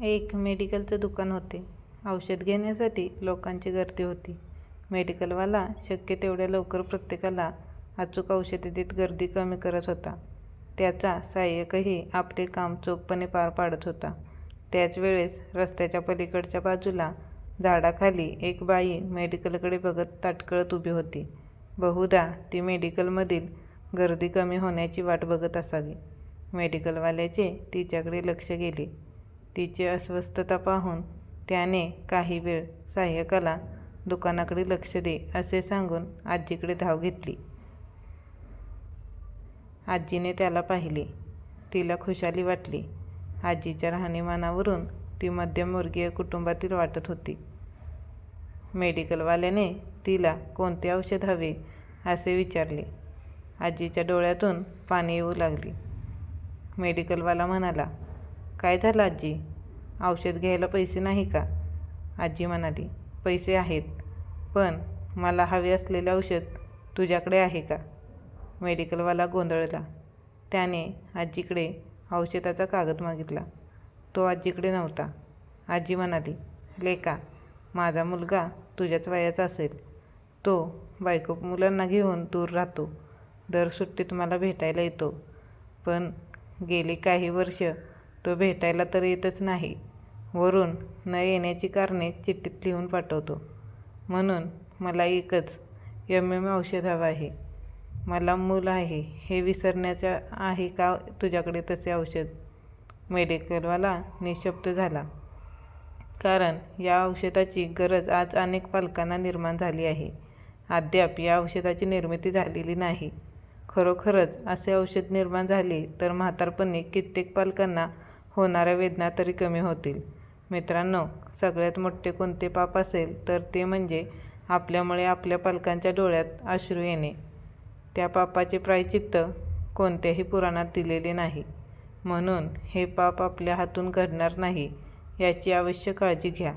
एक मेडिकलचं दुकान होते. औषध घेण्यासाठी लोकांची गर्दी होती. मेडिकलवाला शक्य तेवढ्या लवकर प्रत्येकाला अचूक औषधे देत गर्दी कमी करत होता. त्याचा सहाय्यकही आपले काम चोखपणे पार पाडत होता. त्याच वेळेस रस्त्याच्या पलीकडच्या बाजूला झाडाखाली एक बाई मेडिकलकडे बघत ताटकळत उभी होती. बहुधा ती मेडिकलमधील गर्दी कमी होण्याची वाट बघत असावी. मेडिकलवाल्याचे तिच्याकडे लक्ष गेले. तिची अस्वस्थता पाहून त्याने काही वेळ सहाय्यकाला दुकानाकडे लक्ष दे असे सांगून आजीकडे धाव घेतली. आजीने त्याला पाहिले. तिला खुशाली वाटली. आजीच्या राहणीमानावरून ती मध्यमवर्गीय कुटुंबातील वाटत होती. मेडिकलवाल्याने तिला कोणते औषध हवे असे विचारले. आजीच्या डोळ्यातून पाणी येऊ लागली. मेडिकलवाला म्हणाला, काय झालं आजी? औषध घ्यायला पैसे नाही का? आजी म्हणाली, पैसे आहेत, पण मला हवे असलेले औषध तुझ्याकडे आहे का? मेडिकलवाला गोंधळला. त्याने आजीकडे औषधाचा कागद मागितला. तो आजीकडे नव्हता. आजी म्हणाली, लेका, माझा मुलगा तुझ्याच वयाचा असेल. तो बायको मुलांना घेऊन दूर राहतो. दर सुट्टीत मला भेटायला येतो, पण गेली काही वर्ष तो भेटायला तर येतच नाही. वरून न येण्याची कारणे चिठ्ठीत लिहून पाठवतो. म्हणून मला एकच औषध हवं आहे. मला मूल आहे हे विसरण्याचं आहे का तुझ्याकडे तसे औषध? मेडिकलवाला निशब्द झाला. कारण या औषधाची गरज आज अनेक पालकांना निर्माण झाली आहे. अद्याप या औषधाची निर्मिती झालेली नाही. खरोखरच असे औषध निर्माण झाले तर म्हातारपणी कित्येक पालकांना होणाऱ्या वेदना तरी कमी होतील. मित्रांनो, सगळ्यात मोठे कोणते पाप असेल तर ते म्हणजे आपल्यामुळे आपल्या पालकांच्या डोळ्यात अश्रू येणे. त्या पापाचे प्रायश्चित्त कोणत्याही पुराणात दिलेले नाही. म्हणून हे पाप आपल्या हातून घडणार नाही याची अवश्य काळजी घ्या.